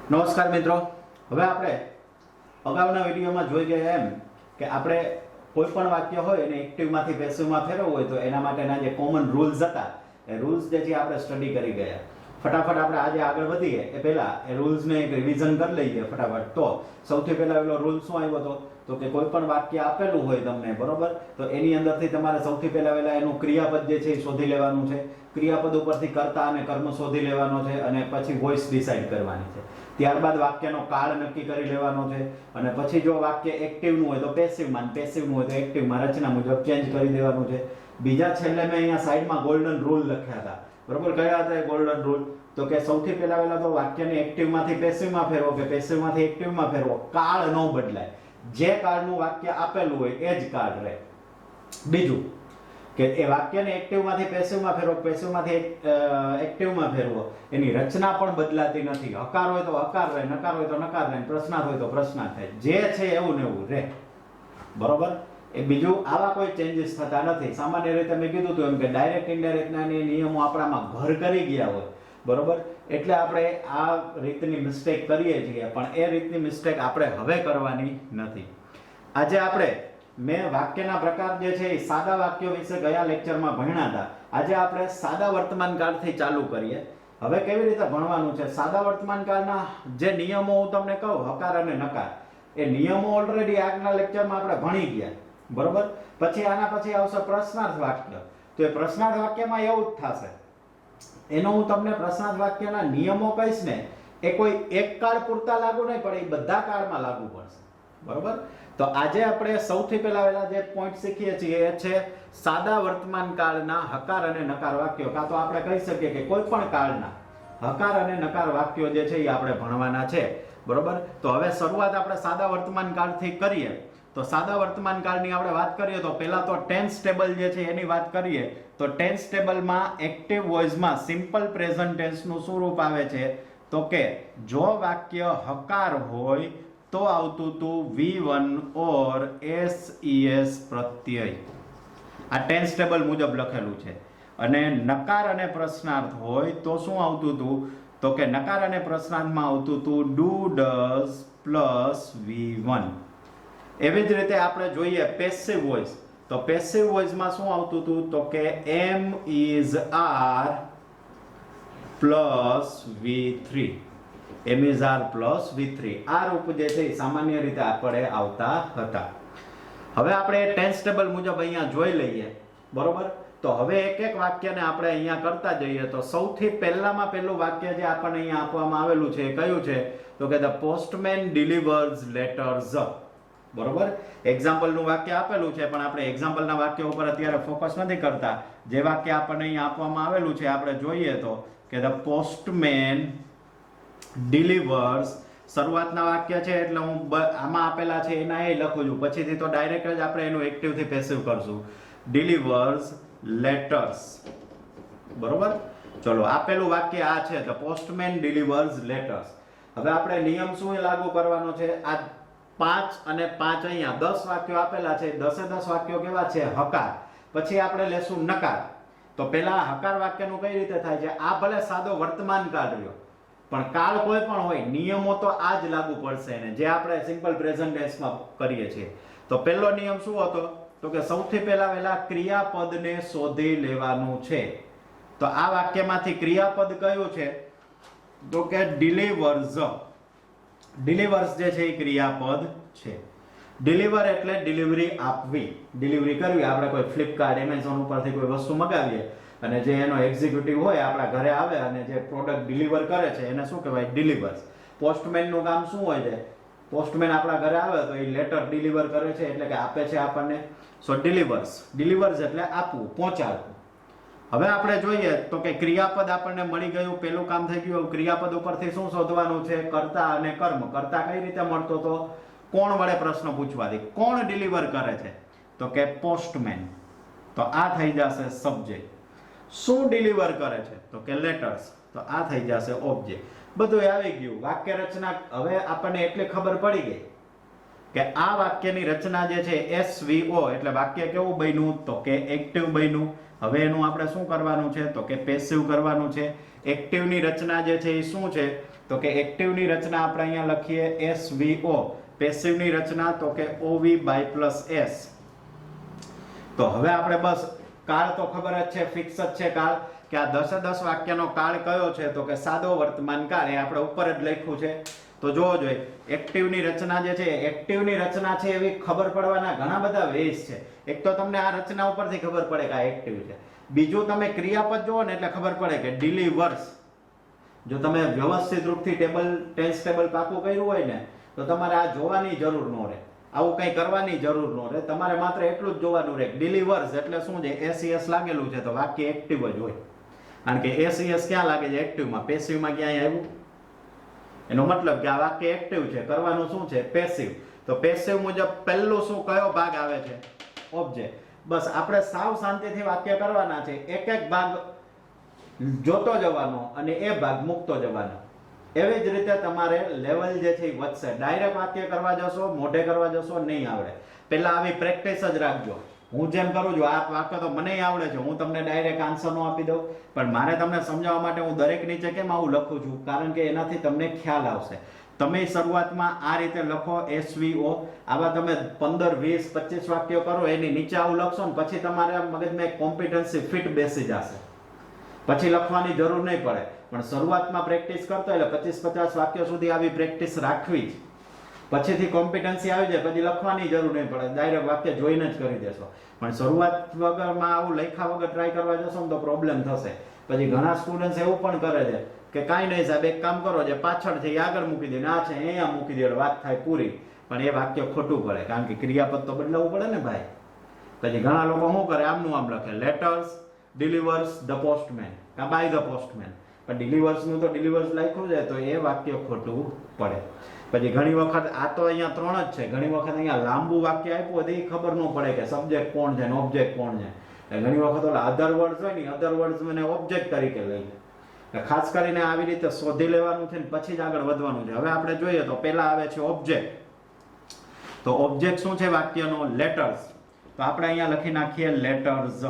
નમસ્કાર મિત્રો, હવે આપણે અગાઉના વિડીયોમાં જોઈ ગયા એમ કે આપણે કોઈ પણ વાક્ય હોય એને એક્ટિવમાંથી પેસિવમાં ફેરવવું હોય તો એના માટેના જે કોમન રૂલ્સ હતા એ રૂલ્સ જે છે આપણે સ્ટડી કરી ગયા. ફટાફટ આપણે આજે આગળ વધીએ એ પહેલા એ રૂલ્સને એક રિવિઝન કરી લઈએ ફટાફટ. તો સૌથી પહેલા એનો રૂલ શું આવ્યો હતો તો કે કોઈ પણ વાક્ય આપેલું હોય તમને, બરોબર, તો એની અંદરથી તમારે સૌથી પહેલા એનું ક્રિયાપદ જે છે એ શોધી લેવાનું છે. ક્રિયાપદ ઉપરથી કર્તા અને કર્મ શોધી લેવાનો છે અને પછી વોઇસ ડિસાઈડ કરવાની છે. ત્યારબાદ વાક્યનો કાળ નક્કી કરી લેવાનો છે અને પછી જો વાક્ય એક્ટિવનું હોય તો પેસિવમાં, પેસિવનું હોય તો એક્ટિવમાં રચના મુજબ ચેન્જ કરી દેવાનું છે. બીજા છેલ્લે મેં અહીંયા સાઈડમાં ગોલ્ડન રૂલ લખ્યા હતા, બરોબર. કયા હતા એ ગોલ્ડન રૂલ? તો કે સૌથી પહેલા તો વાક્યને એક્ટિવમાંથી પેસિવમાં ફેરવો કે પેસિવમાંથી એક્ટિવમાં ફેરવો, કાળ ન બદલાય. જે કાળનું વાક્ય આપેલું હોય એ જ કાળ રહે. બીજું કે એ વાક્યને એક્ટિવમાંથી પેસિવમાં ફેરવો, પેસિવમાંથી એક્ટિવમાં ફેરવો, એની રચના પણ બદલાતી નથી. હકાર હોય તો હકાર રહે, નકાર હોય તો નકાર રહે, પ્રશ્નાર્થ હોય તો પ્રશ્નાર્થ થાય. જે છે એવું ને એવું રહે, બરોબર. એ બીજું આવા કોઈ ચેન્જીસ થતા નથી. સામાન્ય રીતે મેં કીધું હતું એમ કે ડાયરેક્ટ ઇનડાયરેક્ટના નિયમો આપણામાં ઘર કરી ગયા હોય, બરોબર, એટલે આપણે આ રીતની મિસ્ટેક કરીએ છીએ, પણ એ રીતની મિસ્ટેક આપણે હવે કરવાની નથી. આજે આપણે મેં વાક્યના પ્રકાર જે છે એ સાદા વાક્યો વિશે ગયા લેક્ચરમાં ભણ્યા હતા. આજે આપણે સાદા વર્તમાન કાળથી ચાલુ કરીએ. હવે કેવી રીતે ભણવાનું છે? સાદા વર્તમાન કાળના જે નિયમો હું તમને કહું, હકાર અને નકાર, એ નિયમો ઓલરેડી આગલા લેક્ચરમાં આપણે ભણી ગયા, બરોબર. પછી આના પછી આવશે પ્રશ્નાર્થ વાક્ય. તો એ પ્રશ્નાર્થ વાક્યમાં એવું જ થશે. એનો હું તમને પ્રશ્નાર્થ વાક્યના નિયમો કહીશ ને, એ કોઈ એક કાળ પૂરતા લાગુ નહીં પડે, એ બધા કાળમાં લાગુ પડશે, બરોબર. તો આજે આપણે સૌથી પહેલા જે પોઈન્ટ શીખીએ છીએ એ છે સાદા વર્તમાન કાળના હકાર અને નકાર વાક્યો. કાં તો આપણે કહી શકીએ કે કોઈ પણ કાળના હકાર અને નકાર વાક્યો જે છે એ આપણે ભણવાના છે, બરોબર. તો હવે શરૂઆત આપણે સાદા વર્તમાન કાળથી કરીએ. તો સાદા વર્તમાન કાળની આપણે વાત કરીએ તો પહેલા તો ટેન્સ ટેબલ જે છે એની વાત કરીએ. તો ટેન્સ ટેબલમાં એક્ટિવ વોઇસમાં સિમ્પલ પ્રેઝન્ટ ટેન્સનું શું રૂપ આવે છે તો કે જો વાક્ય હકાર હોય તો આવતું હતું V1 ઓર SES પ્રત્યય. આ ટેન્સ ટેબલ મુજબ લખેલું છે. અને નકાર અને પ્રશ્નાર્થ હોય તો શું આવતું હતું તો કે નકાર અને પ્રશ્નાર્થમાં આવતું હતું do does પ્લસ V1. એવી જ રીતે આપણે જોઈએ પેસિવ વોઇસ. તો પેસિવ વોઇસમાં શું આવતું હતું તો કે am is are plus V3. am is are plus V3. આ રૂપ જે છે સામાન્ય રીતે આપણે આવતા હતા. હવે આપણે ટેન્સ ટેબલ મુજબ અહીંયા જોઈ લઈએ, બરોબર. તો હવે એક એક વાક્યને આપણે અહીંયા કરતા જઈએ. તો સૌથી પહેલામાં પહેલું વાક્ય જે આપણને અહીંયા આપવામાં આવેલું છે એ કયું છે તો કે the postman delivers letters, બરોબર. એક્ઝામ્પલનું વાક્ય આપેલું છે પણ આપણે એક્ઝામ્પલના વાક્ય ઉપર અત્યારે ફોકસ નથી કરતા. જે વાક્ય આપણને અહીંયા આપવામાં આવેલું છે આપણે જોઈએ તો કે the postman delivers, શરૂઆતના વાક્ય છે એટલે હું આમાં આપેલા છે એના એ લખું છું, પછીથી તો ડાયરેક્ટ જ આપણે એનું એક્ટિવ થી પેસિવ કરશું. delivers letters, બરોબર. ચલો, આપેલું વાક્ય આ છે the postman delivers letters. હવે આપણે નિયમ શું લાગુ કરવાનો છે? આ 5 અને 5 અહીંયા 10 વાક્યો આપેલા છે. 10 વાક્યો કેવા છે? હકાર. પછી આપણે લેશું નકાર. તો પહેલા હકાર વાક્યનું કઈ રીતે થાય છે? આ ભલે સાદો વર્તમાન કાળ રહ્યો પણ કાળ કોઈ પણ હોય, નિયમો તો આ જ લાગુ પડશે એને, જે આપણે સિમ્પલ પ્રેઝન્ટ ટેન્સમાં કરીએ છીએ. તો પહેલો નિયમ શું હતો તો કે સૌથી પહેલા ક્રિયાપદને શોધી લેવાનું છે. તો આ વાક્યમાંથી ક્રિયાપદ કયું છે તો કે delivers. delivers જે છે એ ક્રિયાપદ છે. ડિલિવર એટલે ડિલિવરી આપવી, ડિલિવરી કરવી. આપણે કોઈ ફ્લિપકાર્ટ, એમેઝોન ઉપરથી કોઈ વસ્તુ મગાવીએ અને જે એનો એક્ઝિક્યુટિવ હોય આપણા ઘરે આવે અને જે પ્રોડક્ટ ડિલિવર કરે છે એને શું કહેવાય? ડિલિવર્સ. પોસ્ટમેનનું કામ શું હોય છે? પોસ્ટમેન આપણા ઘરે આવે તો એ લેટર ડિલિવર કરે છે, એટલે કે આપે છે આપણને. સો ડિલિવર્સ. ડિલિવર્સ એટલે આપવું, પહોંચાડવું. હવે આપણે જોઈએ તો કે ક્રિયાપદ આપણને મળી ગયું, પેલું કામ થઈ ગયું. ક્રિયાપદ ઉપરથી શું શોધવાનું છે? કર્તા અને કર્મ. કર્તા કઈ રીતે મળતો તો કોણ વડે પ્રશ્ન પૂછવાથી. કોણ ડિલિવર કરે છે તો કે પોસ્ટમેન. તો આ થઈ જશે સબ્જેક્ટ. શું ડિલિવર કરે છે તો કે લેટર્સ. તો આ થઈ જશે ઓબ્જેક્ટ. બધું આવી ગયું. વાક્ય રચના હવે આપણને એટલી ખબર પડી ગઈ કે આ વાક્યની રચના જે છે SVO એટલે વાક્ય કેવું બન્યું તો કે એક્ટિવ બન્યું. હવે એનું આપણે શું કરવાનું છે તો કે પેસિવ કરવાનું છે. એક્ટિવની રચના જે છે એ શું છે તો કે એક્ટિવની રચના આપણે અહીંયા લખીએ SVO. પેસિવની રચના તો કે OV/S. તો હવે આપણે બસ કાળ તો ખબર જ છે, ફિક્સ જ છે કાળ, કે આ 10 વાક્યનો કાળ કયો છે તો કે સાદો વર્તમાન કાળ. એ આપણે ઉપર જ લખ્યું છે. તો જોવો જોઈએ એક્ટિવની રચના જે છે, એક્ટિવની રચના છે એવી ખબર પડવાના ઘણા બધા વેઝ છે. એક તો તમને આ રચના ઉપરથી ખબર પડે કે આ એક્ટિવ છે. બીજું તમે ક્રિયાપદ જોવો ને એટલે ખબર પડે કે ડિલિવર્સ. જો તમે વ્યવસ્થિત રૂપથી ટેન્સ ટેબલ પાકું કર્યું હોય ને તો તમારે આ જોવાની જરૂર ન રહે, આવું કંઈ કરવાની જરૂર ન રહે. તમારે માત્ર એટલું જ જોવાનું રહે ડિલિવર્સ એટલે શું છે, SES લાગેલું છે તો વાક્ય એક્ટિવ જ હોય. કારણ કે SES ક્યાં લાગે છે, એક્ટિવમાં. પેસિવમાં ક્યાંય આવ્યું? એનો મતલબ કે આ વાક્ય એક્ટિવ છે, કરવાનું શું છે, પેસિવ. તો પેસિવ મુજબ પહેલું શું, કયો ભાગ આવે છે, ઓબ્જેક્ટ. બસ આપણે સાવ શાંતિથી વાક્ય કરવાના છે, એક એક ભાગ જોતો જવાનો અને એ ભાગ મૂકતો જવાનો. એવી જ રીતે તમારે લેવલ જે છે એ વધશે. ડાયરેક્ટ વાક્ય કરવા જશો, મોઢે કરવા જશો, નહીં આવડે. પહેલા આવી પ્રેક્ટિસ જ રાખજો. હું જેમ કરું છું આ વાક્ય તો મને આવડે છે, હું તમને ડાયરેક્ટ આન્સર નો આપી દઉં, પણ મારે તમને સમજાવવા માટે હું દરેક નીચે કેમ આવું લખું છું, કારણ કે એનાથી તમને ખ્યાલ આવશે. તમે શરૂઆતમાં આ રીતે લખો SVO. આવા તમે 15 20 25 વાક્યો કરો, એની નીચે આવું લખશો ને પછી તમારા મગજમાં એક કોમ્પિટન્સી ફિટ બેસી જશે, પછી લખવાની જરૂર નહીં પડે. પણ શરૂઆતમાં પ્રેક્ટિસ કરતો એટલે 25 50 વાક્યો સુધી આવી પ્રેક્ટિસ રાખવી જ. પછીથી કોમ્પિટન્સી આવી જાય પછી લખવાની જરૂર નહીં પડે, ડાયરેક્ટ વાક્ય જોઈને જ કરી દેશો. પણ શરૂઆત વગરમાં આવું લખ્યા વગર ટ્રાય કરવા જશો ને તો પ્રોબ્લેમ થશે. પછી ઘણા સ્ટુડન્ટ્સ એવું પણ કરે છે કે કાંઈ નહીં સાહેબ એક કામ કરો, જે પાછળ છે એ આગળ મૂકી દે, આ છે અહીંયા મૂકી દે, વાત થાય પૂરી. પણ એ વાક્ય ખોટું પડે, કારણ કે ક્રિયાપદ તો બદલાવવું પડે ને ભાઈ. પછી ઘણા લોકો શું કરે, આમનું આમ લખે લેટર્સ ડિલિવર્સ ધ પોસ્ટમેન કા બાય ધ પોસ્ટમેન, પણ ડિલિવર્સનું તો ડિલિવર્સ લખ્યું છે તો એ વાક્ય ખોટું પડે. પછી ઘણી વખત આ તો અહીંયા 3 જ છે, ઘણી વખત અહીંયા લાંબુ વાક્ય આપ્યું હોય એ ખબર ન પડે કે સબ્જેક્ટ કોણ છે ને ઓબ્જેક્ટ કોણ છે. ઘણી વખત ઓલા અધર વર્ડ્સ હોય ને, અધર વર્ડ્સ મને ઓબ્જેક્ટ તરીકે લઈ લે. ખાસ કરીને આવી રીતે શોધી લેવાનું છે ને પછી જ આગળ વધવાનું છે. હવે આપણે જોઈએ તો પહેલા આવે છે ઓબ્જેક્ટ. તો ઓબ્જેક્ટ શું છે વાક્યનો, લેટર્સ. તો આપણે અહીંયા લખી નાખીએ લેટર્સ.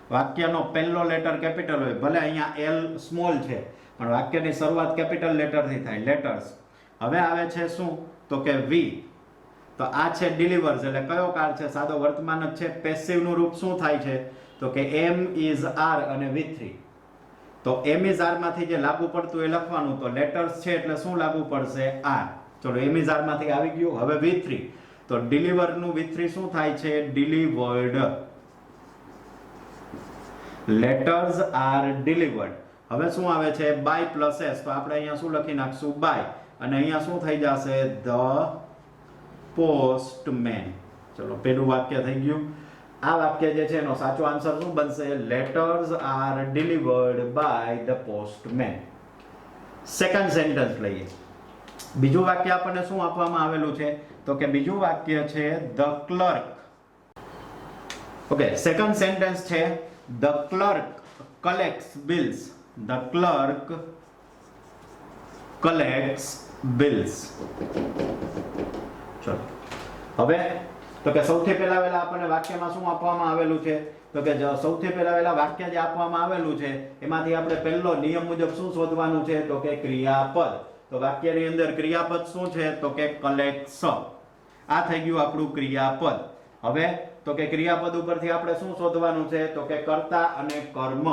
વાક્યનો પહેલો લેટર કેપિટલ હોય, ભલે અહીંયા L સ્મોલ છે પણ વાક્યની શરૂઆત કેપિટલ લેટરથી થાય, લેટર્સ. હવે આવે છે શું તો કે V. તો આ છે ડિલિવર્સ એટલે કયો કાળ છે, સાદો વર્તમાન જ છે. પેસિવ નું રૂપ શું થાય છે તો કે M is R અને V3. તો M is R માંથી જે લાગુ પડતું એ લખવાનું. તો લેટર્સ છે એટલે શું લાગુ પડશે, R. ચલો M is R માંથી આવી ગયું. હવે V3. તો ડિલિવર નું V3 શું થાય છે, ડિલિવર્ડ. Letters are delivered. હવે શું આવે છે, બાય પ્લસ S. તો આપણે અહીંયા શું લખી નાખશું, બાય. અને અહીંયા શું થઈ જશે, ધ પોસ્ટમેન. ચલો પેલું વાક્ય થઈ ગયું. આ વાક્ય જે છે એનો સાચો આન્સર શું બનશે, letters are delivered by the postman. Second sentence લઈએ. બીજું વાક્ય આપણને શું આપવામાં આવેલું છે તો કે બીજું વાક્ય છે the clerk. Okay, second sentence છે the clerk collects bills. The clerk collects bills. ચલો હવે તો કે સૌથી પહેલા વેલા આપણને વાક્યમાં શું આપવામાં આવેલું છે તો કે સૌથી પહેલા વેલા વાક્ય જે આપવામાં આવેલું છે એમાંથી આપણે પહેલો નિયમ મુજબ શું શોધવાનું છે તો કે ક્રિયાપદ. તો વાક્યની અંદર ક્રિયાપદ શું છે તો કે કલેક્ટ્સ. આ થઈ ગયું આપણું ક્રિયાપદ. હવે તો કે ક્રિયાપદ ઉપરથી આપણે શું શોધવાનું છે તો કે કર્તા અને કર્મ.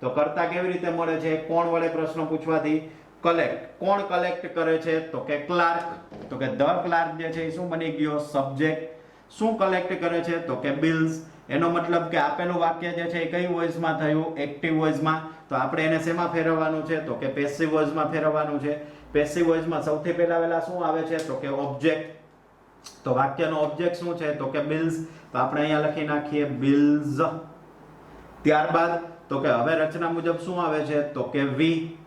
તો કર્તા કેવી રીતે મળે છે, કોણ વડે પ્રશ્ન પૂછવાથી, કલેક્ટ. કોણ કલેક્ટ કરે છે તો કે ક્લાર્ક. તો કે ધ ક્લાર્ક જે છે એ શું બની ગયો, સબ્જેક્ટ. શું કલેક્ટ કરે છે તો કે બિલ્સ. એનો મતલબ કે આપેલું વાક્ય જે છે એ કઈ વોઇસમાં થયું, એક્ટિવ વોઇસમાં. તો આપણે એને શેમાં ફેરવવાનું છે તો કે પેસિવ વોઇસમાં ફેરવવાનું છે. પેસિવ વોઇસમાં સૌથી પહેલા વેલા શું આવે છે તો કે ઓબ્જેક્ટ. તો વાક્યનો ઓબ્જેક્ટ શું છે તો કે બિલ્સ. તો આપણે અહીંયા લખી નાખીએ બિલ્સ. ત્યારબાદ તો કે હવે રચના મુજબ શું આવે છે તો કે વી.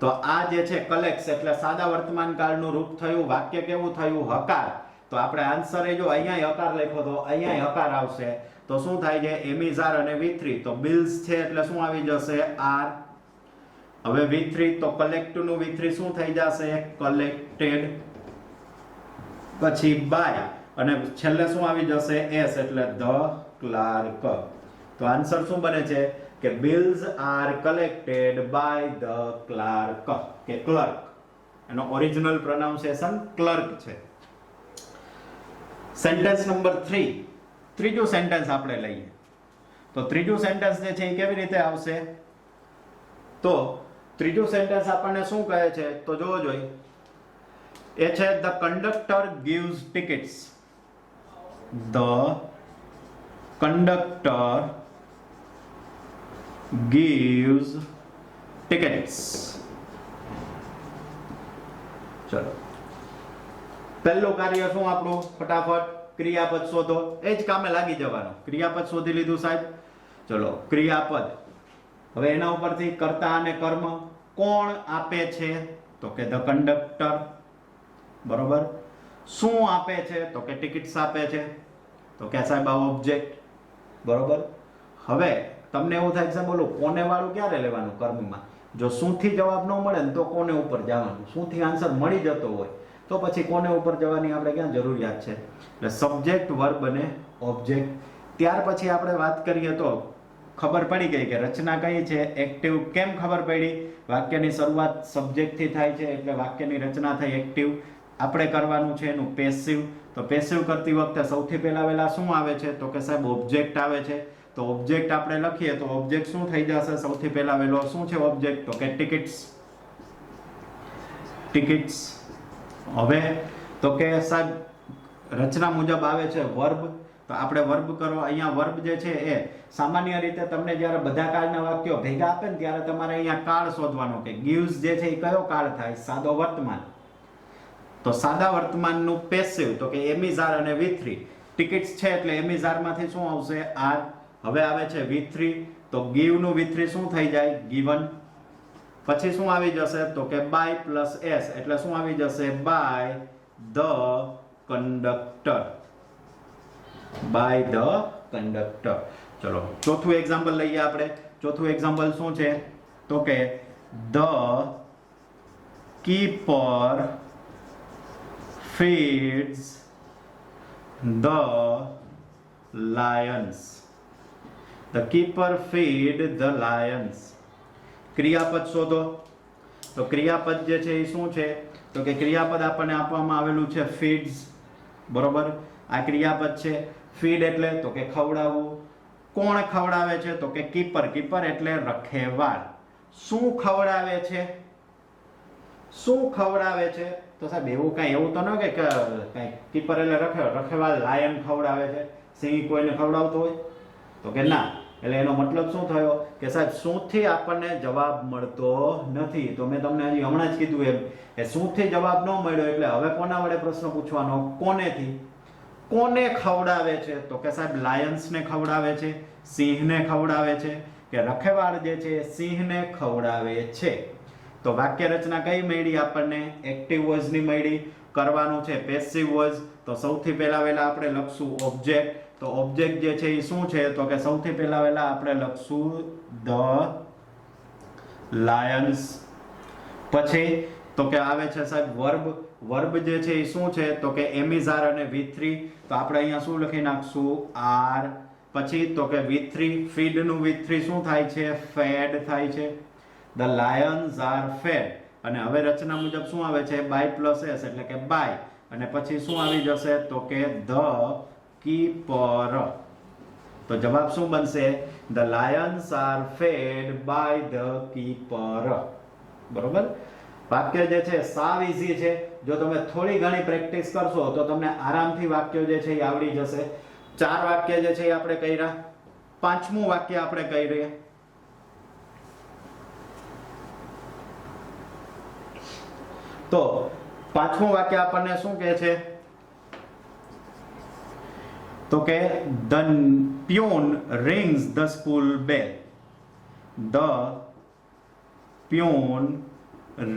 તો આ જે છે કલેક્ટ્સ એટલે સાદા વર્તમાન કાળનું રૂપ થયું. વાક્ય કેવું થયું, હકાર. તો આપણે આન્સર એ જો અહીંયા હકાર લખ્યો તો અહીંયા હકાર આવશે. તો શું થાય છે, M is R અને V3. તો બિલ્સ છે એટલે શું આવી જશે, R. હવે V3 તો કલેક્ટ નું V3 શું થઈ જશે, કલેક્ટેડ. પછી બાય અને છેલ્લે શું આવી જશે એસ એટલે ધ ક્લાર્ક. તો આન્સર શું બને છે કે bills are collected by the clerk કે ક્લર્ક. એનો ઓરિજિનલ પ્રોનાઉન્સિએશન ક્લર્ક છે. સેન્ટેન્સ નંબર 3, ત્રીજું સેન્ટેન્સ આપણે લઈએ. તો ત્રીજું સેન્ટેન્સ જે છે એ કેવી રીતે આવશે? તો ત્રીજું સેન્ટેન્સ આપણને શું કહે છે તો જોવો જોઈએ. એ છે the conductor gives tickets. The conductor gives tickets. ચલો, પહેલું કાર્ય શું આપણું? ફટાફટ ક્રિયાપદ શોધો. એ જ કામે લાગી જવાનું. ક્રિયાપદ શોધી લીધું સાહેબ. ચલો, ક્રિયાપદ. હવે એના ઉપરથી કર્તા અને કર્મ કોણ આપે છે? તો કે ધ કંડક્ટર. બરોબર. શું આપે છે? તો કે ટિકિટ્સ આપે છે. તો કે સાહેબ આ ઓબ્જેક્ટ. બરોબર. હવે તમને એવું થાય છે બોલો કોને વાળું ક્યારે લેવાનું કર્મમાં? જો શું થી જવાબ ન મળે ને તો કોને ઉપર જવાનું. શું થી આન્સર મળી જતો હોય તો પછી કોને ઉપર જવાની આપણે ક્યાં જરૂરિયાત છે? એટલે સબ્જેક્ટ, વર્બ અને ઓબ્જેક્ટ. ત્યાર પછી આપણે વાત કરીએ તો ખબર પડી ગઈ કે રચના કઈ છે, એક્ટિવ. કેમ ખબર પડી? વાક્યની શરૂઆત સબ્જેક્ટ થી થાય છે એટલે વાક્યની રચના થઈ એક્ટિવ. આપણે કરવાનું છે એનું પેસિવ. તો પેસિવ કરતી વખતે સૌથી પહેલા શું આવે છે? તો કે સાહેબ ઓબ્જેક્ટ આવે છે. તો ઓબ્જેક્ટ આપણે લખીએ તો ઓબ્જેક્ટ શું થઈ જશે? સૌથી પહેલા વેલો શું છે ઓબ્જેક્ટ? તો કે ટિકિટ્સ. ટિકિટ્સ. હવે તો કે સાહેબ રચના મુજબ આવે છે વર્બ. તો આપણે વર્બ કરો. અહીંયા વર્બ જે છે એ સામાન્ય રીતે તમને જ્યારે બધા કાળના વાક્યો ભેગા આપે ને ત્યારે તમારે અહીંયા કાળ શોધવાનો કે gives જે છે એ કયો કાળ થાય? સાદો વર્તમાન. તો સાદા વર્તમાનનું પેસિવ તો કે એમ ઇઝ આર અને V3. ટિકિટ્સ છે એટલે એમ ઇઝ આર માંથી શું આવશે? આર. હવે આવે છે V3 તો give નું V3 શું થઈ જાય? given. પછી શું આવી જશે? તો કે by પ્લસ s એટલે શું આવી જશે? by the conductor. by the conductor. ચલો, ચોથું એક્ઝામ્પલ લઈએ આપણે. ચોથું એક્ઝામ્પલ શું છે? તો કે the keeper feeds the lions. The keeper feed the lions. ક્રિયાપદ શોધો. તો ક્રિયાપદ જે છે એ શું છે? તો કે ક્રિયાપદ આપણને આપવામાં આવેલું છે feeds. બરોબર. આ ક્રિયાપદ છે. ફીડ એટલે તો કે ખવડાવવું. કોણ ખવડાવે છે? તો કે કીપર. કીપર એટલે રખેવાળ. શું ખવડાવે છે? શું ખવડાવે છે? તો સાહેબ એવું તો ન કે કઈ કીપર એટલે રખેવાળ લાયન ખવડાવે છે. સિંહ કોઈને ખવડાવતો હોય? તો કે ના. એટલે એનો મતલબ શું થયો કે સાહેબ શું થી આપણને જવાબ મળતો નથી. તો મેં તમને હજી હમણાં જ કીધું એમ કે શું થી જવાબ ન મળ્યો એટલે હવે કોના વડે પ્રશ્ન પૂછવાનો? કોનેથી. કોને ખવડાવે છે? તો કે સાહેબ લાયન્સને ખવડાવે છે, સિંહને ખવડાવે છે, કે રખેવાળ જે છે સિંહને ખવડાવે છે. તો વાક્ય રચના કઈ મળી આપણને? એક્ટિવ વોઇસ ની મળી. કરવાનું છે પેસિવ વોઇસ. તો સૌથી પહેલા આપણે લખશું ઓબ્જેક્ટ. તો ઓબ્જેક્ટ જે છે એ શું છે? તો કે સૌથી પહેલા આપણે લખશું ધ લાયન્સ. પછી તો કે આવે છે સાહેબ વર્બ. વર્બ જે છે એ શું છે? તો કે એમ ઇઝ આર અને V3. તો આપણે અહીંયા શું લખી નાખશું? આર. પછી તો કે V3 ફીડ નું V3 શું થાય છે? ફેડ થાય છે. The lions are fed. અને હવે રચના મુજબ શું આવે છે? બાય પ્લસ એસ એટલે કે બાય. અને પછી શું આવી જશે? તો કે ધ કીપર. તો જવાબ શું બનશે? The lions are fed by the keeper. બરોબર. વાક્ય જે છે સાવ ઈઝી છે. જો તમે થોડી ઘણી પ્રેક્ટિસ કરશો તો તમને આરામથી વાક્યો જે છે એ આવડી જશે. 4 વાક્ય જે છે એ આપણે કર્યા. 5મું વાક્ય આપણે કરીએ. તો 5મું વાક્ય આપણને શું કહે છે? તો કે the peon rings the school bell. The peon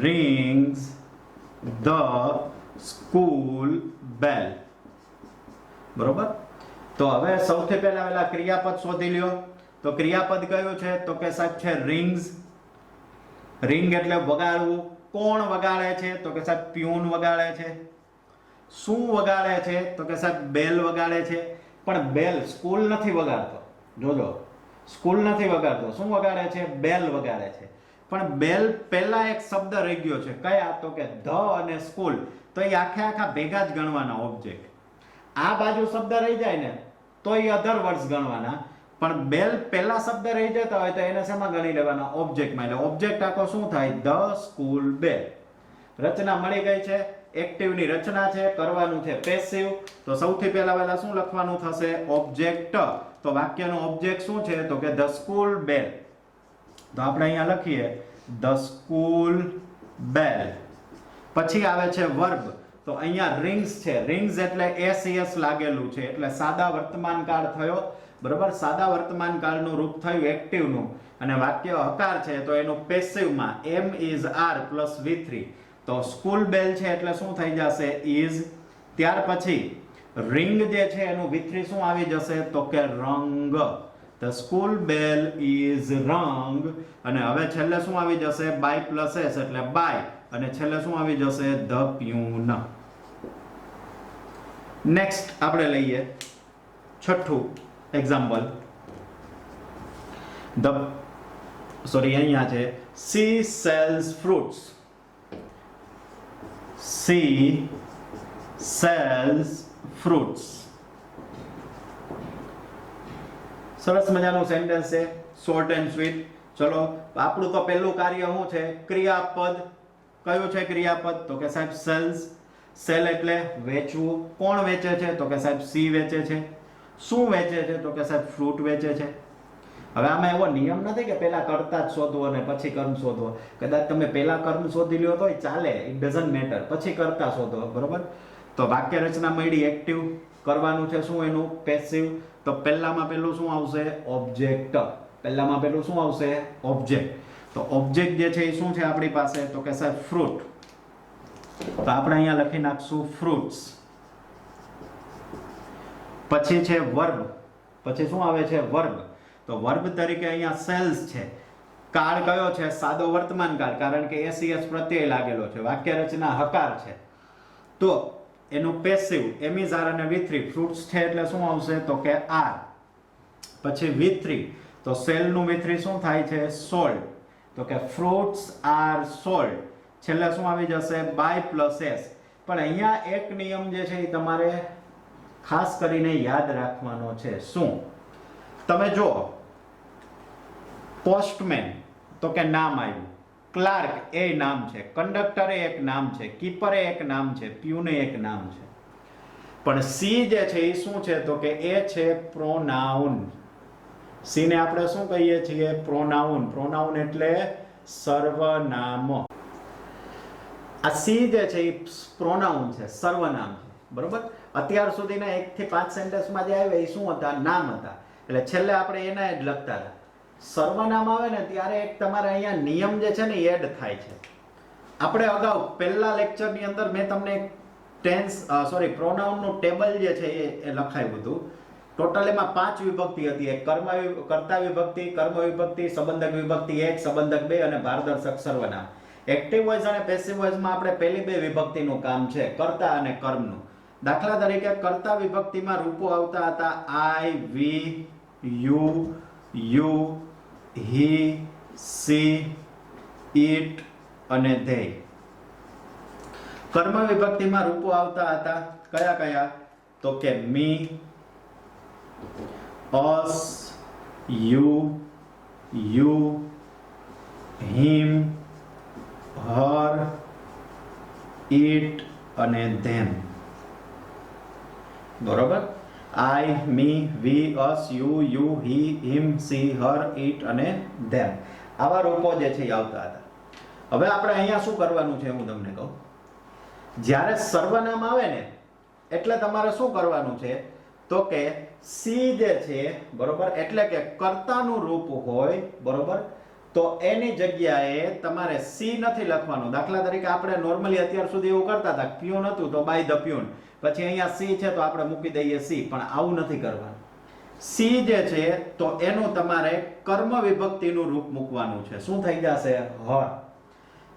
rings the school bell. બરોબર. તો હવે સૌથી પહેલા ક્રિયાપદ શોધી લ્યો. તો ક્રિયાપદ કયું છે? તો કે સાહેબ છે rings. રિંગ એટલે વગાડવું. કોણ વગાડે છે? તો કે સાહેબ પ્યુન વગાડે છે. શું વગાડે છે? તો કે સાહેબ બેલ વગાડે છે. પણ બેલ સ્કૂલ નથી વગાડતો. જોજો, સ્કૂલ નથી વગાડતો. શું વગાડે છે? બેલ વગાડે છે. પણ બેલ પહેલા એક શબ્દ રહી ગયો છે. કયા? તો કે ધ અને સ્કૂલ. તો એ આખા ભેગા જ ગણવાના ઓબ્જેક્ટ. આ બાજુ શબ્દ રહી જાય ને તો એ અધર વર્ડ્સ ગણવાના. પણ બેલ પહેલા શબ્દ રહી જતા હોય તો એને શેમાં ગણી લેવાના? ઓબ્જેક્ટમાં. એટલે ઓબ્જેક્ટ આખો શું થાય? ધ સ્કૂલ બેલ. રચના મળી ગઈ છે. એક્ટિવની રચના છે, કરવાનું છે પેસિવ. તો સૌથી પહેલા શું લખવાનું થશે? ઓબ્જેક્ટ. તો વાક્યનો ઓબ્જેક્ટ શું છે? તો કે ધ સ્કૂલ બેલ. તો આપણે અહીંયા લખીએ ધ સ્કૂલ બેલ. પછી આવે છે વર્બ. તો અહીંયા રિંગ્સ છે. રિંગ્સ એટલે એસ લાગેલું છે એટલે સાદા વર્તમાન કાળ થયો. બરોબર, સાદા વર્તમાન કાળનું રૂપ થયું એક્ટિવનું. અને વાક્ય હકાર છે તો એનું પેસિવમાં એમ ઇઝ આર પ્લસ V3. તો સ્કૂલ બેલ છે એટલે શું થઈ જશે? ઇઝ. ત્યાર પછી રિંગ જે છે એનું V3 શું આવી જશે? તો કે રંગ. ધ સ્કૂલ બેલ ઇઝ રંગ. અને હવે છેલ્લે શું આવી જશે? બાય પ્લસ એસ એટલે બાય. અને છેલ્લે શું આવી જશે? The peon. નેક્સ્ટ આપણે લઈએ છઠ્ઠું એક્ઝામ્પલ. અહીંયા છે she sells fruits. She sells fruits. સરસ મજાનું સેન્ટેન્સ છે, શોર્ટ એન્ડ સ્વીટ. ચલો, આપણું તો પહેલું કાર્ય શું છે? ક્રિયાપદ. કયું છે ક્રિયાપદ? તો કે સાહેબ સેલ્સ. સેલ એટલે વેચવું. કોણ વેચે છે? તો કે સાહેબ સી વેચે છે. શું વેચે છે? તો કે સાહેબ ફ્રૂટ વેચે છે. હવે આમાં એવો નિયમ નથી કે પહેલા કર્તા જ શોધવો અને પછી કર્મ શોધવો. કદાચ તમે પહેલા કર્મ શોધી લ્યો તોય ચાલે, ઇટ ડઝન્ટ મેટર. પછી કર્તા શોધો. બરોબર. તો વાક્ય રચના મળી એક્ટિવ. કરવાનું છે શું એનું? પેસિવ. તો પહેલામાં પહેલું શું આવશે? ઓબ્જેક્ટ. પહેલામાં પહેલું શું આવશે? ઓબ્જેક્ટ. તો ઓબ્જેક્ટ જે છે એ શું છે આપણી પાસે? તો કે સાહેબ ફ્રૂટ. તો આપણે અહીંયા લખી નાખશું ફ્રૂટ્સ. પછી છે વર્બ. પછી શું આવે છે? વર્બ. તો વર્બ તરીકે અહીંયા સેલ્સ છે. કાળ કયો છે? સાદો વર્તમાન કાળ, કારણ કે એસ પ્રત્યય લાગેલો છે. વાક્ય રચના હકાર છે. તો એનું પેસિવ એમ ઇઝ આર અને V3. ફ્રૂટ્સ છે એટલે શું આવશે? તો કે આર. પછી V3. તો સેલ નું V3 શું થાય છે? સોલ્ડ. તો કે ફ્રૂટ્સ આર સોલ્ડ. છેલ્લે શું આવી જશે? By plus S. પણ અહીંયા એક નિયમ જે છે એ તમારે ખાસ કરીને યાદ રાખવાનો છે. શું? તમે જો પોસ્ટમેન તો કે નામ આવ્યું, ક્લાર્ક એ નામ છે, કંડક્ટર એ એક નામ છે, કીપર એ એક નામ છે, પ્યુન એક નામ છે. પણ સી જે છે એ શું છે? તો કે એ છે પ્રોનાઉન. સી ને આપણે શું કહીએ છીએ? પ્રોનાઉન. પ્રોનાઉન એટલે સર્વનામ. આ સી જે છે એ પ્રોનાઉન છે, સર્વનામ છે. બરોબર. અત્યાર સુધીના 1 થી 5 સેન્ટેન્સમાં જે આવ્યા એ શું હતા? નામ હતા. એટલે છેલ્લે આપણે એના જ લખતા હતા. સર્વનામ આવે ને ત્યારે એક તમારે અહીંયા નિયમ જે છે ને એડ થાય છે. આપણે અગાઉ પહેલા લેક્ચરની અંદર મેં તમને પ્રોનાઉન નું ટેબલ જે છે એ લખાવ્યું હતું. ટોટલ એમાં 5 વિભક્તિ હતી. એક કર્તા વિભક્તિ, કર્મ વિભક્તિ, સંબંધક વિભક્તિ 1, સંબંધક 2 અને ભારદર્શક સર્વનામ. એક્ટિવ વોઇસ અને પેસિવ વોઇસમાં આપણે પહેલી 2 વિભક્તિનું કામ છે, કર્તા અને કર્મનું. દાખલા તરીકે કર્તા વિભક્તિમાં રૂપો આવતા હતા આઈ, વી, યુ, હી, સી, ઇટ અને ધે. કર્મ વિભક્તિમાં રૂપો આવતા હતા કયા કયા? તો કે મી, અસ, યુ, હિમ, હર, ઇટ અને ધેમ. બરોબર. I, me, we, us, you, he, him, she, her, it અને ધેમ. આવા રૂપો જે છે એ આવતા હતા. હવે આપણે અહીંયા શું કરવાનું છે હું તમને કહું. જ્યારે સર્વનામ આવે ને એટલે તમારે શું કરવાનું છે? તો કે સી જે છે, બરોબર, એટલે કે કર્તાનું રૂપ હોય, બરોબર, તો એની જગ્યાએ તમારે સી નથી લખવાનું. દાખલા તરીકે આપણે નોર્મલી અત્યાર સુધી એવું કરતા હતા, પ્યુન હતું તો બાય ધ પ્યુન, પછી અહીંયા સી છે તો આપણે મૂકી દઈએ સી. પણ આવું નથી કરવાનું. સી જે છે તો એનું તમારે કર્મ વિભક્તિનું રૂપ મૂકવાનું છે. શું થઈ જશે? હર.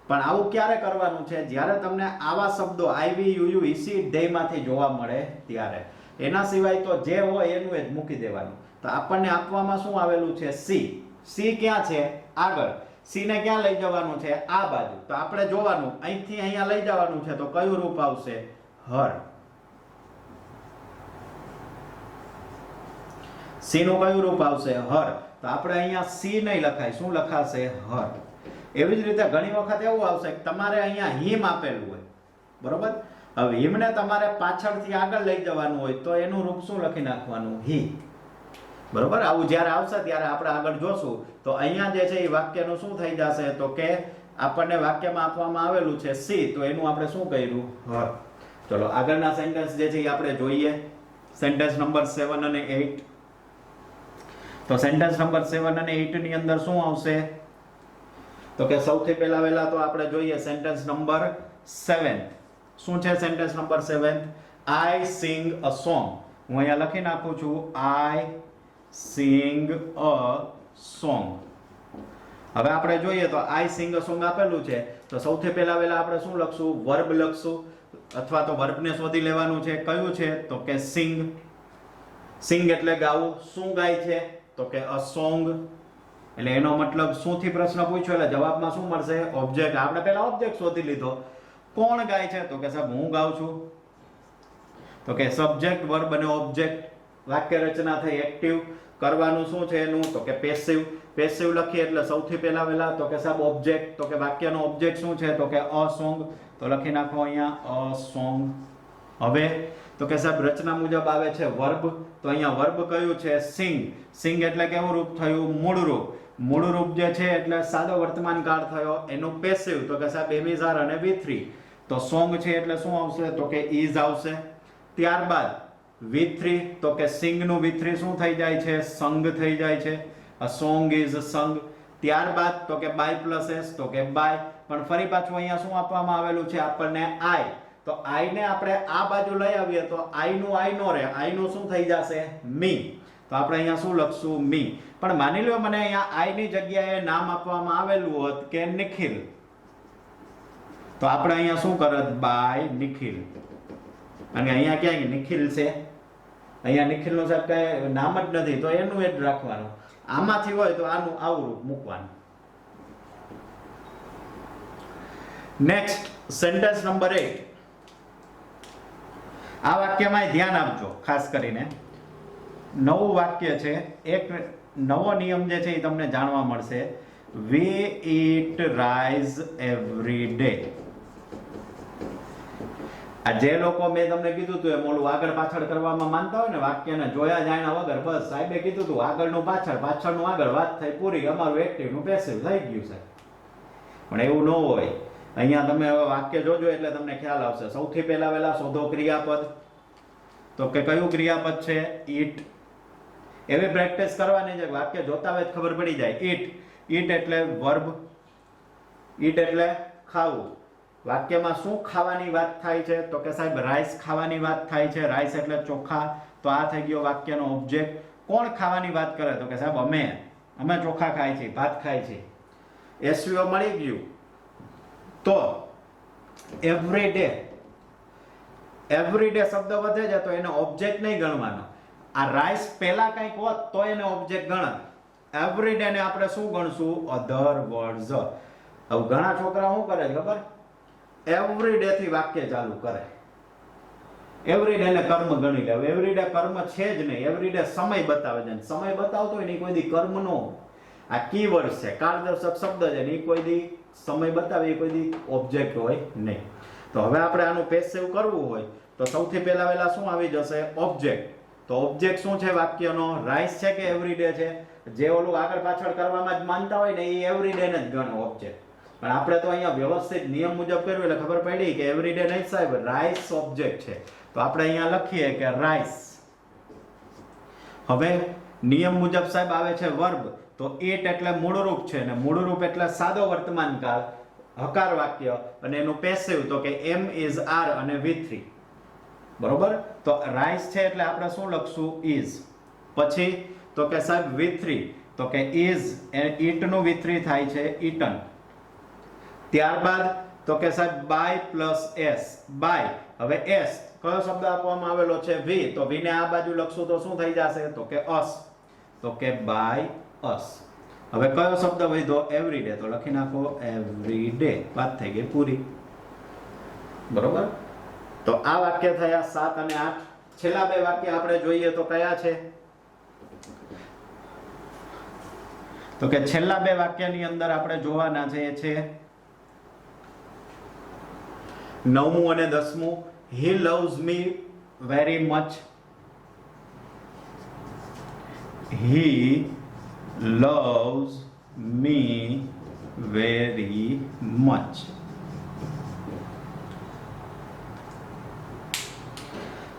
પણ આવું ક્યારે કરવાનું છે? જ્યારે તમને આવા શબ્દો આઈવી યુયુ ઈસી ધ્યેયમાંથી જોવા મળે ત્યારે. એના સિવાય તો જે હોય એનું જ મૂકી દેવાનું. તો આપણને આપવામાં શું આવેલું છે? સી. સી ક્યાં છે? આગળ. સી ને ક્યાં લઈ જવાનું છે? આ બાજુ. તો આપણે જોવાનું અહીંથી અહીંયા લઈ જવાનું છે, તો કયું રૂપ આવશે? હર. સી નું કયું રૂપ આવશે? હર. તો આપણે અહીંયા સી નહીં લખાય, શું લખાશે? હર. એવી જ રીતે ઘણી વખત એવું આવશે કે તમારે અહીંયા હિમ આપેલું હોય, બરોબર? હવે હિમને તમારે પાછળથી આગળ લઈ જવાનું હોય તો એનું રૂપ શું લખી નાખવાનું? હી. બરોબર? આવું જ્યારે આવશે ત્યારે આપણે આગળ જોશું. તો અહીંયા જે છે એ વાક્યનું શું થઈ જશે? તો કે આપણને વાક્યમાં આપવામાં આવેલું છે સી, તો એનું આપણે શું કર્યું? હર. ચલો આગળના સેન્ટેન્સ જે છે એ આપણે જોઈએ. સેન્ટેન્સ નંબર 7 અને 8. તો સેન્ટેન્સ નંબર 7 અને 8 ની અંદર શું આવશે? તો કે સૌથી પહેલા તો આપણે જોઈએ સેન્ટેન્સ નંબર 7. શું છે sentence number 7? I sing a song. હું અહીંયા લખી નાખું છું I sing a song. હવે આપણે જોઈએ તો I sing a song આપેલું છે, તો સૌથી પહેલા આપણે શું લખશું? વર્બ લખશું, અથવા તો વર્બને શોધી લેવાનું છે. કયું છે? તો કે sing. sing એટલે ગાવું. શું ગાય છે? તો કે a song. એટલે એનો મતલબ શું થી પ્રશ્ન પૂછ્યો એટલે જવાબમાં શું મળશે? ઓબ્જેક્ટ. આપણે પહેલા ઓબ્જેક્ટ શોધી લીધો. કોણ ગાય છે? તો કે સાહેબ હું ગાઉં છું. તો કે સબ્જેક્ટ, વર્બ અને ઓબ્જેક્ટ. વાક્ય રચના થઈ એક્ટિવ. કરવાનું શું છે એનું? તો કે પેસિવ. પેસિવ લખીએ એટલે સૌથી પહેલા તો કે સાહેબ ઓબ્જેક્ટ. તો કે વાક્યનો ઓબ્જેક્ટ શું છે? તો કે અ સોંગ. તો લખી નાખો અહીંયા અ સોંગ. હવે તો કે સાહેબ રચના મુજબ આવે છે વર્બ. તો અહીંયા વર્બ કયું છે? સિંગ. સિંગ એટલે કેવું રૂપ થયું? મૂળ રૂપ. મૂળ રૂપ જે છે એટલે સાદો વર્તમાન કાળ થયો. એનું પેસિવ. તો કે સાહેબ એમ ઇઝ આર અને V3. તો સોંગ છે એટલે શું આવશે? તો કે ઇઝ આવશે. ત્યારબાદ V3, તો કે સિંગ નું V3 શું થઈ જાય છે? સંગ થઈ જાય છે. a song is sung. ત્યારબાદ તો કે બાય પ્લસ એસ, તો કે બાય. પણ ફરી પાછું અહીંયા શું આપવામાં આવેલું છે આપણને? આઈ. તો આઈ ને આપણે આ બાજુ લઈ આવીએ તો આઈ નું આઈ નો રહે, આઈ નું શું થઈ જશે? મી. તો આપણે અહીંયા શું લખશું? મી. પણ માની લો મને અહીંયા આઈ ની જગ્યાએ નામ આપવામાં આવેલું હોત કે નિખિલ, તો આપણે અહીંયા શું કરત? બાય નિખિલ. અને અહીંયા ક્યાં નિખિલ છે? અહીંયા નિખિલ નું સાહેબ કઈ નામ જ નથી, તો એનું જ રાખવાનું. આમાંથી હોય તો આનું આવું રૂપ મૂકવાનું. Next sentence number 8. આ વાક્યમાં ધ્યાન આપજો ખાસ કરીને. નવું વાક્ય છે. એક નવો નિયમ જે છે એ તમને જાણવા મળશે. We eat rice every day. આ જે લોકો મેં તમને કીધું હતું એમ ઓલું આગળ પાછળ કરવામાં માનતા હોય ને, વાક્યને જોયા જાણ્યા વગર બસ સાહેબે કીધું હતું આગળનું પાછળ, પાછળનું આગળ, વાત થઈ પૂરી, અમારું એક્ટિવ નું પેસિવ થઈ ગયું છે. પણ એવું ન હોય. અહીંયા તમે હવે વાક્ય જોજો એટલે તમને ખ્યાલ આવશે. સૌથી પહેલા શોધો ક્રિયાપદ. તો કે કયું ક્રિયાપદ છે? ઈટ. એવી પ્રેક્ટિસ કરવાની છે વાક્ય જોતા હોય ખબર પડી જાય. ઈટ. ઈટ એટલે વર્બ. ઈટ એટલે ખાવું. વાક્યમાં શું ખાવાની વાત થાય છે? તો કે સાહેબ રાઈસ ખાવાની વાત થાય છે. રાઈસ એટલે ચોખા. તો આ થઈ ગયો વાક્યનો ઓબ્જેક્ટ. કોણ ખાવાની વાત કરે? તો કે સાહેબ અમે ચોખા ખાય છે, ભાત ખાય છે. એસવીઓ મળી ગયું. તો એવરી ડે શબ્દ વધે છે તો એને ઓબ્જેક્ટ નહીં ગણવાનો. આ રાઈસ પહેલા કંઈક હોત તો એને ઓબ્જેક્ટ ગણત. એવરી ડે ને આપણે શું ગણશું? અધર વર્ડ્સ. હવે ઘણા છોકરા શું કરે છે ખબર? એવરી ડે થી વાક્ય ચાલુ કરે. એવરી ડે ને કર્મ ગણી લે. એવરી ડે કર્મ છે જ નહીં. એવરી ડે સમય બતાવે છે. સમય બતાવતો હોય ને કોઈ દી કર્મ નો. આ કીવર્ડ છે, કારદર્શક શબ્દ છે ને, એ કોઈ દી સમય બતાવે, એ કોઈ દી ઓબ્જેક્ટ હોય નહીં. તો હવે આપણે આનું પેસિવ કરવું હોય તો સૌથી પહેલા શું આવી જશે? ઓબ્જેક્ટ. તો ઓબ્જેક્ટ શું છે વાક્યનો? રાઈસ છે કે એવરીડે છે? જે ઓલું આગળ પાછળ કરવામાં જ માનતા હોય ને એ એવરીડે ને જ ગણે ઓબ્જેક્ટ. પણ આપણે તો અહીંયા વ્યવસ્થિત નિયમ મુજબ કર્યું એટલે ખબર પડી કે એવરીડે નહીં સાહેબ, રાઈસ ઓબ્જેક્ટ છે. તો આપણે અહીંયા લખીએ કે રાઈસ. હવે નિયમ મુજબ સાહેબ આવે છે વર્બ. તો ઈટ એટલે મૂળરૂપ છે ને મૂળરૂપ એટલે સાદો વર્તમાન કાળ, હકાર વાક્ય, અને એનું પેસિવ તો કે એમ ઇઝ આર અને V3. બરોબર? તો રાઈસ છે એટલે આપણે શું લખશું? ઇઝ. પછી તો કે સાહેબ V3 તો કે ઇઝ, ઈટ નું V3 થાય છે ઈટન. ત્યારબાદ તો કે સાહેબ બાય પ્લસ એસ, બાય. હવે એસ કયો શબ્દ આપવામાં આવેલો છે? વી. તો વી ને આ બાજુ લખશું તો શું થઈ જશે? તો કે અસ. તો કે બાય અસ. હવે કયો શબ્દ વધ્યો? Every day. તો લખી નાખો એવરી ડે. વાત થઈ ગઈ પૂરી. બરોબર. તો આ વાક્ય થયા 7 અને 8. છેલ્લા બે વાક્ય આપણે જોઈએ તો કયા છે? તો કે છેલ્લા બે વાક્યની અંદર આપણે જોવાના છે એ છે 9મું અને 10મું. He loves me very much. He loves me very much.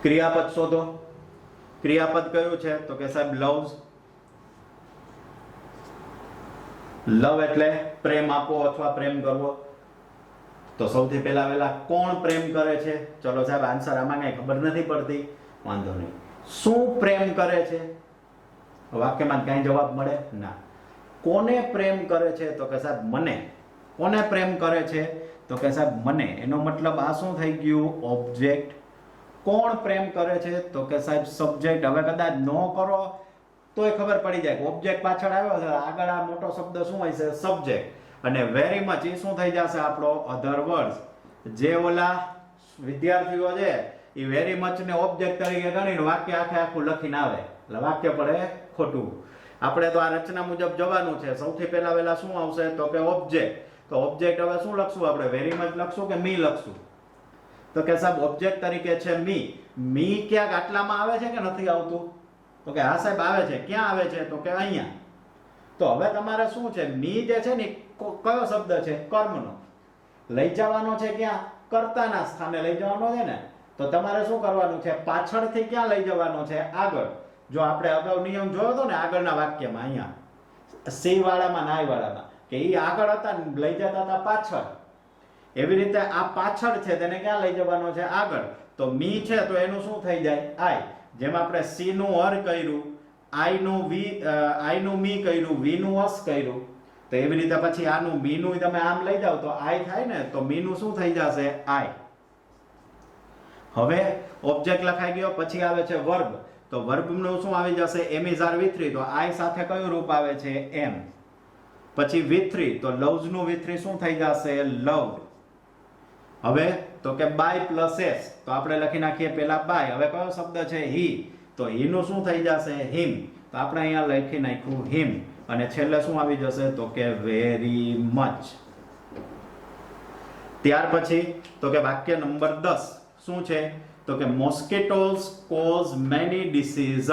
ક્રિયાપદ શોધો. ક્રિયાપદ કયું છે? તો કે સાહેબ loves. લવ એટલે પ્રેમ આપવો અથવા પ્રેમ કરવો. તો સૌથી પહેલા કોણ પ્રેમ કરે છે? ચલો સાહેબ આન્સર આમાં કઈ ખબર નથી પડતી, વાંધો નહીં. શું પ્રેમ કરે છે? વાક્યમાં કઈ જવાબ મળે ના. કોને પ્રેમ કરે છે? તો કે સાહેબ મને. કોને પ્રેમ કરે છે? તો કે સાહેબ મને. એનો મતલબ આ શું થઈ ગયું? ઓબ્જેક્ટ. કોણ પ્રેમ કરે છે? તો કે સાહેબ સબ્જેક્ટ. હવે કદાચ નો કરો તોય ખબર પડી જાય કે ઓબ્જેક્ટ પાછળ આવ્યો છે, આગળ આ મોટો શબ્દ શું હોય છે? સબ્જેક્ટ. અને વેરી મચ એ શું થઈ જશે? આપણો અધર વર્ડ્સ. જે ઓલા વિદ્યાર્થીઓ છે એ વેરી મચ ને ઓબ્જેક્ટ તરીકે ગણીને વાક્ય આખું લખીને આવે એટલે વાક્ય પડે ખોટું. આપણે તો આ રચના મુજબ જવાનું છે. સૌથી પહેલા શું આવશે? તો કે ઓબ્જેક્ટ. તો ઓબ્જેક્ટ હવે શું લખશું આપણે? વેરી મચ લખશું કે મી લખશું? તો કે સાહેબ ઓબ્જેક્ટ તરીકે છે મી. મી ક્યાંક આટલામાં આવે છે કે નથી આવતું? તો કે હા સાહેબ આવે છે. ક્યાં આવે છે? તો કે અહીંયા. તો હવે તમારે શું છે? મી જે છે ને કયો શબ્દ છે? કર્મનો. લઈ જવાનો છે ક્યાં? કર્તાના સ્થાને લઈ જવાનો છે ને. તો તમારે શું કરવાનું છે? પાછળથી ક્યાં લઈ જવાનો છે? આગળ. જો આપણે અગાઉ નિયમ જોયો હતો ને આગળના વાક્યમાં, અહીંયા સી વાળામાં નાઈ વાળામાં, કે એ આગળ હતા ને લઈ જતા હતા પાછળ. એવી રીતે આ પાછળ છે તેને ક્યાં લઈ જવાનો છે? આગળ. તો મી છે તો એનું શું થઈ જાય? આઈ. જેમ આપણે સી નું અર કર્યું, આઈ નું મી કર્યું, વી નું અસ કર્યું, તો એવી રીતે પછી આનું મી નું તમે આમ લઈ જાવ તો આઈ થાય ને. તો મી નું શું થઈ જશે? આઈ. હવે ઓબ્જેક્ટ લખાઈ ગયો. પછી આવે છે વર્બ. તો વર્બ નું શું આવી જશે? એમ ઇઝ આર V3. તો આઈ સાથે કયું રૂપ આવે છે? એમ. પછી V3 તો લવ્સ નું V3 શું થઈ જશે? લવ્ડ. હવે તો કે બાય પ્લસ એસ. તો આપણે લખી નાખીએ પેલા બાય. હવે કયો શબ્દ છે? હી. તો હી નું શું થઈ જશે? હિમ. તો આપણે અહીંયા લખી નાખ્યું હિમ. અને છેલ્લે શું આવી જશે? તો કે વેરી મચ. ત્યાર પછી તો કે વાક્ય નંબર 10 શું છે? તો કે mosquitoes cause many disease.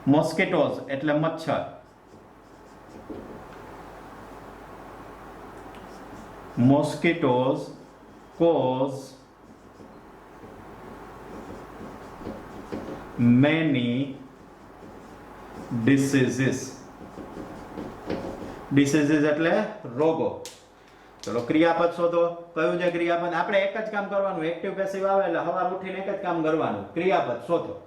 Mosquitoes એટલે મચ્છર. Mosquitoes cause many diseases. Diseases એટલે રોગો. ચલો ક્રિયાપદ શોધો. કયું છે ક્રિયાપદ? આપણે એક જ કામ કરવાનું. એક્ટિવ પેસિવ આવે એટલે સવાર ઉઠીને એક જ કામ કરવાનું. ક્રિયાપદ શોધો.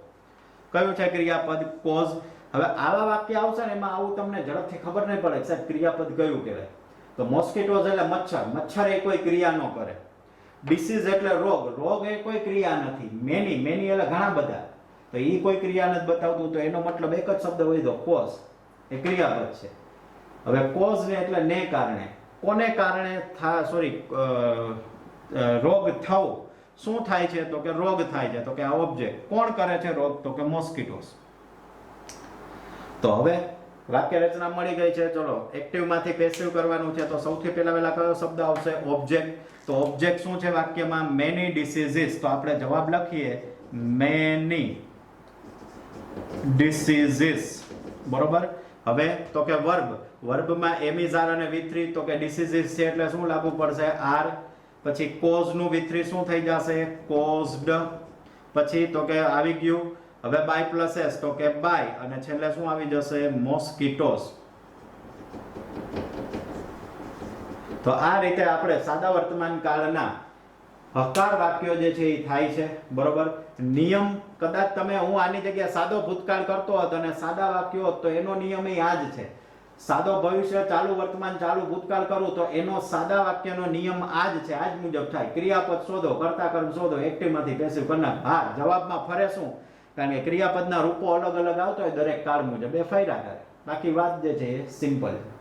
કયું છે ક્રિયાપદ? કોઝ. હવે આવા વાક્ય આવશે ને એમાં આવું તમને ઝડપથી ખબર નહીં પડે સાહેબ ક્રિયાપદ કયું કહેવાય. તો મોસ્કિટોઝ એટલે મચ્છર. મચ્છર એ કોઈ ક્રિયા ન કરે. ડિસીઝ એટલે રોગ. રોગ એ કોઈ ક્રિયા નથી. મેની એટલે ઘણા બધા. તો એ કોઈ ક્રિયા નથી બતાવતું. તો એનો મતલબ એક જ શબ્દ હોય તો કોઝ. એ ક્રિયાપદ છે. હવે કોઝ ને એટલે ને કારણે. કોને કારણે રોગ થવો. શું થાય છે? તો કે રોગ થાય છે. તો કે આ ઓબ્જેક્ટ. કોણ કરે છે રોગ? તો કે મોસ્કિટોઝ. તો હવે વાક્ય રચના મળી ગઈ છે. ચલો એક્ટિવ માંથી પેસિવ કરવાનું છે. તો સૌથી પહેલા કયો શબ્દ આવશે? ઓબ્જેક્ટ. તો ઓબ્જેક્ટ શું છે વાક્યમાં? Many diseases. તો આપણે જવાબ લખીએ મેની ડિસીઝીસ. બરોબર. હવે તો કે વર્બ. વર્બમાં એમ ઇઝ આર અને V3. તો કે ડિસીઝીસ છે એટલે શું લાગુ પડશે? આર. પછી કોઝ નું V3 શું થઈ જશે? કોઝડ. પછી તો કે આવી ગયું હવે બાય પ્લસ એસ. તો કે બાય. અને છેલ્લે શું આવી જશે? મોસ્કિટોઝ. તો આ રીતે આપણે સાદા વર્તમાન કાળના હકાર વાક્યો જે છે એ થાય છે. બરોબર. નિયમ કદાચ તમે હું આની જગ્યાએ સાદો ભૂતકાળ કરતો હતો અને સાદા વાક્યો તો એનો નિયમ એ આ જ છે. સાદો ભવિષ્ય, ચાલુ વર્તમાન, ચાલુ ભૂતકાળ કરું તો એનો સાદા વાક્યનો નિયમ આ જ છે, આ જ મુજબ થાય. ક્રિયાપદ શોધો, કર્તા કર્મ શોધો, એક્ટિવ માંથી પેસિવ કરનાર. હા, જવાબમાં ફરે શું? કારણ કે ક્રિયાપદના રૂપો અલગ અલગ આવતો હોય દરેક કાળ મુજબ, એ ફર્યા કરે. બાકી વાત જે છે એ સિમ્પલ છે.